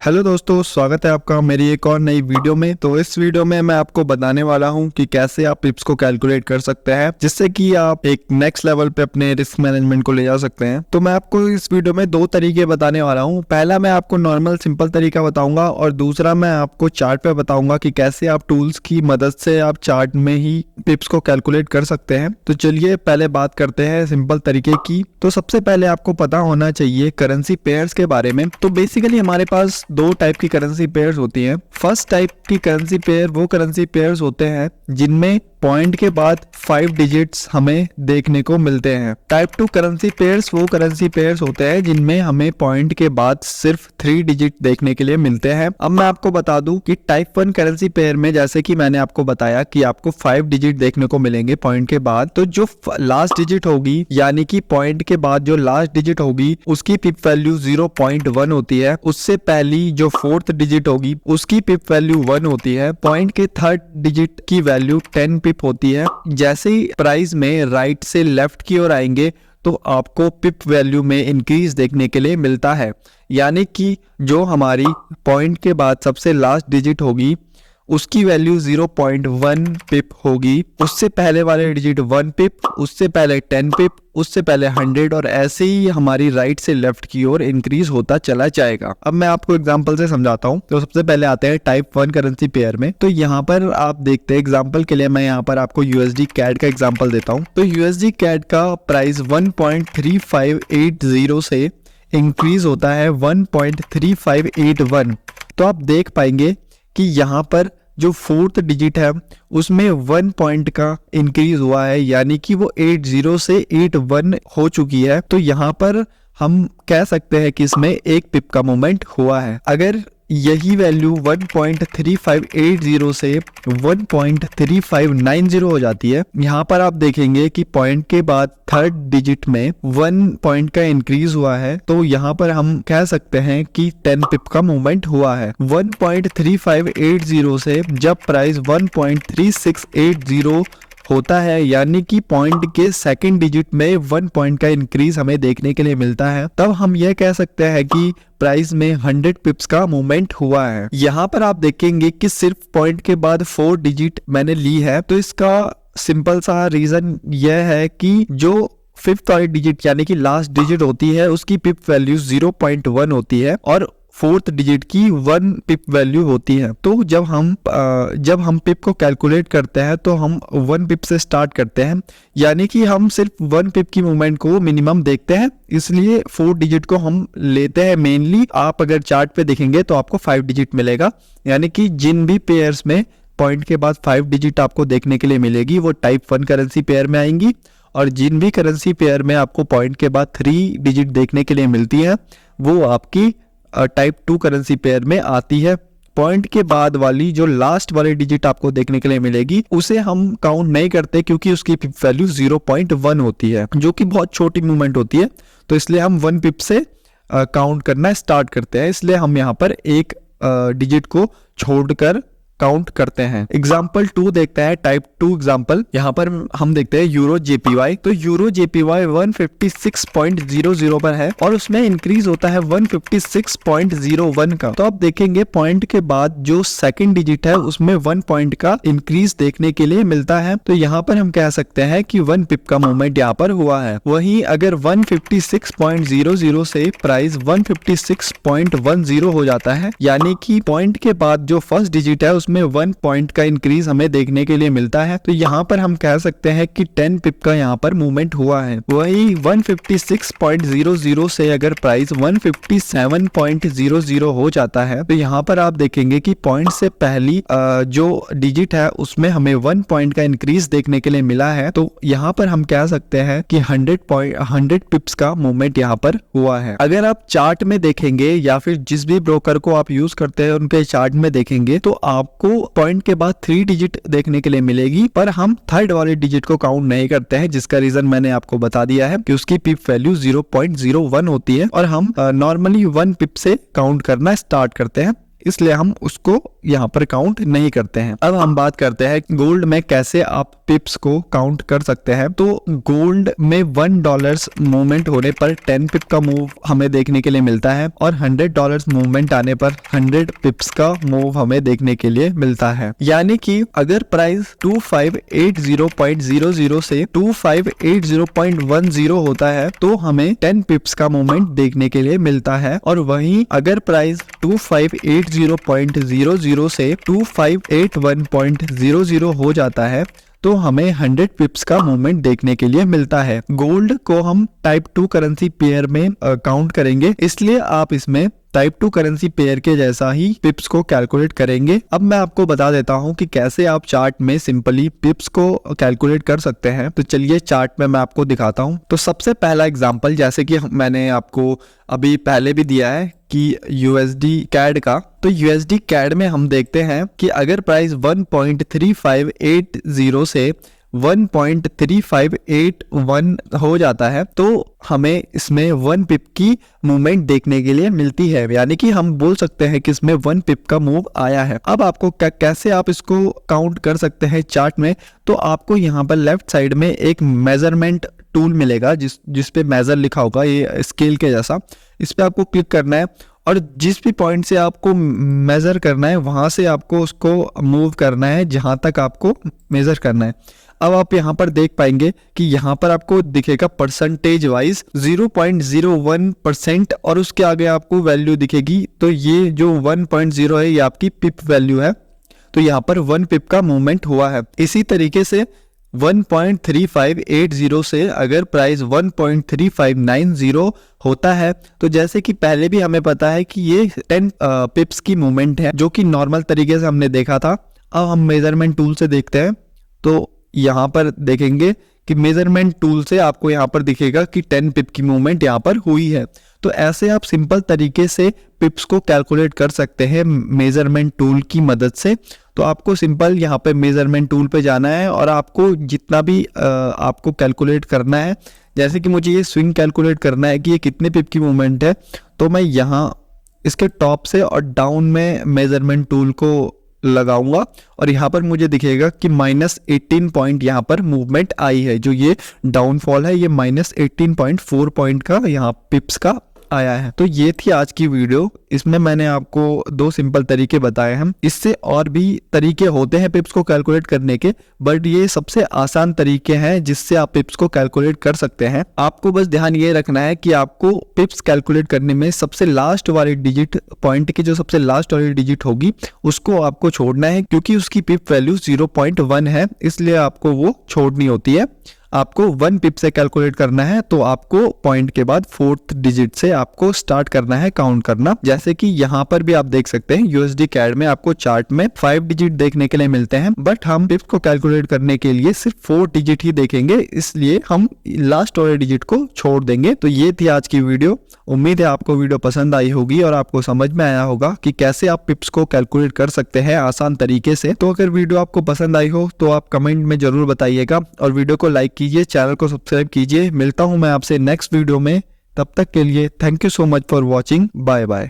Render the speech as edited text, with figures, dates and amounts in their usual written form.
Hello दोस्तों, स्वागत है आपका मेरी एक और नई वीडियो में। तो इस वीडियो में मैं आपको बताने वाला हूं कि कैसे आप पिप्स को कैलकुलेट कर सकते हैं, जिससे कि आप एक नेक्स्ट लेवल पे अपने रिस्क मैनेजमेंट को ले जा सकते हैं। तो मैं आपको इस वीडियो में दो तरीके बताने वाला हूं। पहला मैं आपको नॉर्मल सिंपल तरीका बताऊंगा और दूसरा मैं आपको चार्ट पे बताऊंगा कि कैसे आप टूल्स की मदद से आप चार्ट में ही पिप्स को कैलकुलेट कर सकते हैं। तो चलिए पहले बात करते हैं सिंपल तरीके की। तो सबसे पहले आपको पता होना चाहिए करेंसी पेयर्स के बारे में। तो बेसिकली हमारे पास दो टाइप की करेंसी पेयर्स होती हैं। फर्स्ट टाइप की करेंसी पेयर वो करेंसी पेयर्स होते हैं जिनमें पॉइंट के बाद 5 डिजिट्स हमें देखने को मिलते हैं। टाइप 2 करेंसी पेयर्स वो करेंसी पेयर्स होते हैं जिनमें हमें पॉइंट के बाद सिर्फ 3 डिजिट देखने के लिए मिलते हैं। अब मैं आपको बता दूं कि टाइप 1 करेंसी पेयर में जैसे कि मैंने आपको बताया कि आपको 5 डिजिट देखने को मिलेंगे पॉइंट के बाद। तो जो लास्ट डिजिट होगी यानी कि पॉइंट के बाद जो लास्ट डिजिट होगी उसकी पिप वैल्यू 0.1 होती है। उससे पहली जो 4th डिजिट होगी उसकी पिप वैल्यू 1 होती है। पॉइंट के 3rd डिजिट की वैल्यू 10 पिप होती है। जैसे ही प्राइस में राइट से लेफ्ट की ओर आएंगे तो आपको पिप वैल्यू में इंक्रीज देखने के लिए मिलता है। यानी कि जो हमारी पॉइंट के बाद सबसे लास्ट डिजिट होगी उसकी वैल्यू 0.1 पिप होगी। उससे पहले वाले डिजिट 1 पिप, उससे पहले 10 पिप, उससे पहले 100 और ऐसे ही हमारी राइट से लेफ्ट की ओर इंक्रीज होता चला जाएगा। अब मैं आपको एग्जांपल से समझाता हूँ। तो सबसे पहले आते हैं टाइप 1 करेंसी पेयर में। तो यहाँ पर आप देखते हैं एग्जांपल के लिए मैं यहाँ पर आपको यूएसडी कैड का एग्जांपल देता हूँ। तो यूएसडी कैड का प्राइस 1.3580 से इंक्रीज होता है 1.3581। तो आप देख पाएंगे कि यहाँ पर जो 4th डिजिट है उसमें 1 पॉइंट का इंक्रीज हुआ है, यानी कि वो 80 से 81 हो चुकी है। तो यहाँ पर हम कह सकते हैं कि इसमें एक पिप का मूवमेंट हुआ है। अगर यही वैल्यू 1.3580 से 1.3590 हो जाती है, यहाँ पर आप देखेंगे कि पॉइंट के बाद 3rd डिजिट में 1 पॉइंट का इंक्रीज हुआ है। तो यहाँ पर हम कह सकते हैं कि 10 पिप का मूवमेंट हुआ है। 1.3580 से जब प्राइस 1.3680 होता है, यानी कि पॉइंट के 2nd डिजिट में 1 पॉइंट का इंक्रीज हमें देखने के लिए मिलता है, तब हम यह कह सकते हैं कि प्राइस में 100 पिप्स का मूवमेंट हुआ है। यहाँ पर आप देखेंगे कि सिर्फ पॉइंट के बाद 4 डिजिट मैंने ली है। तो इसका सिंपल सा रीजन यह है कि जो 5th वाली डिजिट यानी कि लास्ट डिजिट होती है उसकी पिप वैल्यू 0.1 होती है और 4th डिजिट की 1 पिप वैल्यू होती है। तो जब हम पिप को कैलकुलेट करते हैं तो हम 1 पिप से स्टार्ट करते हैं, यानी कि हम सिर्फ 1 पिप की मूवमेंट को मिनिमम देखते हैं, इसलिए 4 डिजिट को हम लेते हैं मेनली। आप अगर चार्ट पे देखेंगे तो आपको 5 डिजिट मिलेगा, यानी कि जिन भी पेयर्स में पॉइंट के बाद 5 डिजिट आपको देखने के लिए मिलेगी वो टाइप 1 करेंसी पेयर में आएंगी, और जिन भी करेंसी पेयर में आपको पॉइंट के बाद 3 डिजिट देखने के लिए मिलती है वो आपकी टाइप 2 करेंसी पेयर में आती है। पॉइंट के बाद वाली जो लास्ट वाली डिजिट आपको देखने के लिए मिलेगी उसे हम काउंट नहीं करते, क्योंकि उसकी पिप वैल्यू 0.1 होती है, जो कि बहुत छोटी मूवमेंट होती है। तो इसलिए हम 1 पिप से काउंट करना स्टार्ट करते हैं, इसलिए हम यहाँ पर एक डिजिट को छोड़कर काउंट करते हैं। एग्जाम्पल 2 देखते हैं, टाइप 2 एग्जाम्पल। यहाँ पर हम देखते हैं यूरो जेपीवाई। तो यूरो जेपीवाई 156.00 पर है और उसमें इंक्रीज होता है 156.01 का। तो आप देखेंगे पॉइंट के बाद जो 2nd डिजिट है उसमें 1 पॉइंट का इंक्रीज देखने के लिए मिलता है। तो यहाँ पर हम कह सकते हैं कि 1 पिप का मूवमेंट यहाँ पर हुआ है। वहीं अगर 156.00 से प्राइस 156.10 हो जाता है, यानी कि पॉइंट के बाद जो 1st डिजिट है में 1 पॉइंट का इंक्रीज हमें देखने के लिए मिलता है। तो यहाँ पर हम कह सकते हैं कि 10 पिप का यहाँ पर मूवमेंट हुआ है। वही 156.00 से अगर प्राइस 157.00 हो जाता है तो यहाँ पर आप देखेंगे कि पॉइंट से पहली जो डिजिट है उसमें हमें 1 पॉइंट का इंक्रीज देखने के लिए मिला है। तो यहाँ पर हम कह सकते हैं कि 100 पिप्स का मूवमेंट यहाँ पर हुआ है। अगर आप चार्ट में देखेंगे या फिर जिस भी ब्रोकर को आप यूज करते हैं उनके चार्ट में देखेंगे तो आप को पॉइंट के बाद 3 डिजिट देखने के लिए मिलेगी, पर हम 3rd वाले डिजिट को काउंट नहीं करते हैं, जिसका रीजन मैंने आपको बता दिया है कि उसकी पिप वैल्यू 0.01 होती है और हम नॉर्मली 1 पिप से काउंट करना स्टार्ट करते हैं, इसलिए हम उसको यहाँ पर काउंट नहीं करते हैं। अब हम बात करते हैं गोल्ड में कैसे आप पिप्स को काउंट कर सकते हैं। तो गोल्ड में $1 मूवमेंट होने पर 10 पिप का मूव हमें देखने के लिए मिलता है और $100 मूवमेंट आने पर 100 पिप्स का मूव हमें देखने के लिए मिलता है। यानी कि अगर प्राइस 2580.00 से 2580.10 होता है तो हमें 10 पिप्स का मूवमेंट देखने के लिए मिलता है, और वहीं अगर प्राइस 2580.00 से 2581.00 हो जाता है तो हमें 100 पिप्स का मूवमेंट देखने के लिए मिलता है। गोल्ड को हम टाइप 2 करेंसी पेयर में काउंट करेंगे, इसलिए आप इसमें टाइप 2 करेंसी पेयर के जैसा ही पिप्स को कैलकुलेट करेंगे। अब मैं आपको बता देता हूं कि कैसे आप चार्ट में सिंपली पिप्स को कैलकुलेट कर सकते हैं। तो चलिए चार्ट में मैं आपको दिखाता हूं। तो सबसे पहला एग्जांपल, जैसे कि मैंने आपको अभी पहले भी दिया है कि यूएसडी कैड का, तो यूएसडी कैड में हम देखते हैं कि अगर प्राइस 1.3580 से 1.3581 हो जाता है तो हमें इसमें 1 पिप की मूवमेंट देखने के लिए मिलती है। यानी कि हम बोल सकते हैं कि इसमें 1 पिप का मूव आया है। अब आपको कैसे आप इसको काउंट कर सकते हैं चार्ट में, तो आपको यहाँ पर लेफ्ट साइड में एक मेजरमेंट टूल मिलेगा जिस पे मेजर लिखा होगा, ये स्केल के जैसा। इस पे आपको क्लिक करना है और जिस भी पॉइंट से आपको मेजर करना है वहां से आपको उसको मूव करना है जहां तक आपको मेजर करना है। अब आप यहाँ पर देख पाएंगे कि यहाँ पर आपको दिखेगा परसेंटेज वाइज 0.01% और उसके आगे आपको वैल्यू दिखेगी। तो ये जो 1.0 है ये आपकी पिप वैल्यू है। तो यहाँ पर 1 पिप का मूवमेंट हुआ है। इसी तरीके से 1.3580 से अगर प्राइस 1.3590 होता है तो जैसे कि पहले भी हमें पता है कि ये 10 पिप्स की मूवमेंट है, जो कि नॉर्मल तरीके से हमने देखा था। अब हम मेजरमेंट टूल से देखते हैं, तो यहाँ पर देखेंगे कि मेजरमेंट टूल से आपको यहाँ पर दिखेगा कि 10 पिप की मूवमेंट यहाँ पर हुई है। तो ऐसे आप सिंपल तरीके से पिप्स को कैलकुलेट कर सकते हैं मेजरमेंट टूल की मदद से। तो आपको सिंपल यहाँ पे मेजरमेंट टूल पे जाना है और आपको जितना भी आपको कैलकुलेट करना है, जैसे कि मुझे ये स्विंग कैलकुलेट करना है कि ये कितने पिप की मूवमेंट है, तो मैं यहाँ इसके टॉप से और डाउन में मेजरमेंट टूल को लगाऊंगा और यहाँ पर मुझे दिखेगा कि -18 पॉइंट यहाँ पर मूवमेंट आई है। जो ये डाउनफॉल है ये -18.4 पॉइंट का यहाँ पिप्स का आया है। तो ये थी आज की वीडियो। इसमें मैंने आपको 2 सिंपल तरीके बताए हैं। इससे और भी तरीके होते हैं पिप्स को कैलकुलेट करने के, बट ये सबसे आसान तरीके हैं जिससे आप पिप्स को कैलकुलेट कर सकते हैं। आपको बस ध्यान ये रखना है कि आपको पिप्स कैलकुलेट करने में सबसे लास्ट वाली डिजिट, पॉइंट की जो सबसे लास्ट वाली डिजिट होगी उसको आपको छोड़ना है, क्योंकि उसकी पिप वैल्यू 0.1 है, इसलिए आपको वो छोड़नी होती है। आपको 1 पिप से कैलकुलेट करना है तो आपको पॉइंट के बाद 4th डिजिट से आपको स्टार्ट करना है काउंट करना। जैसे कि यहाँ पर भी आप देख सकते हैं यूएसडी कैड में आपको चार्ट में 5 डिजिट देखने के लिए मिलते हैं, बट हम पिप्स को कैलकुलेट करने के लिए सिर्फ 4 डिजिट ही देखेंगे, इसलिए हम लास्ट वाले डिजिट को छोड़ देंगे। तो ये थी आज की वीडियो। उम्मीद है आपको वीडियो पसंद आई होगी और आपको समझ में आया होगा कि कैसे आप पिप्स को कैलकुलेट कर सकते हैं आसान तरीके से। तो अगर वीडियो आपको पसंद आई हो तो आप कमेंट में जरूर बताइएगा और वीडियो को लाइक कीजिए, चैनल को सब्सक्राइब कीजिए। मिलता हूं मैं आपसे नेक्स्ट वीडियो में, तब तक के लिए thank you so much for watching. Bye bye.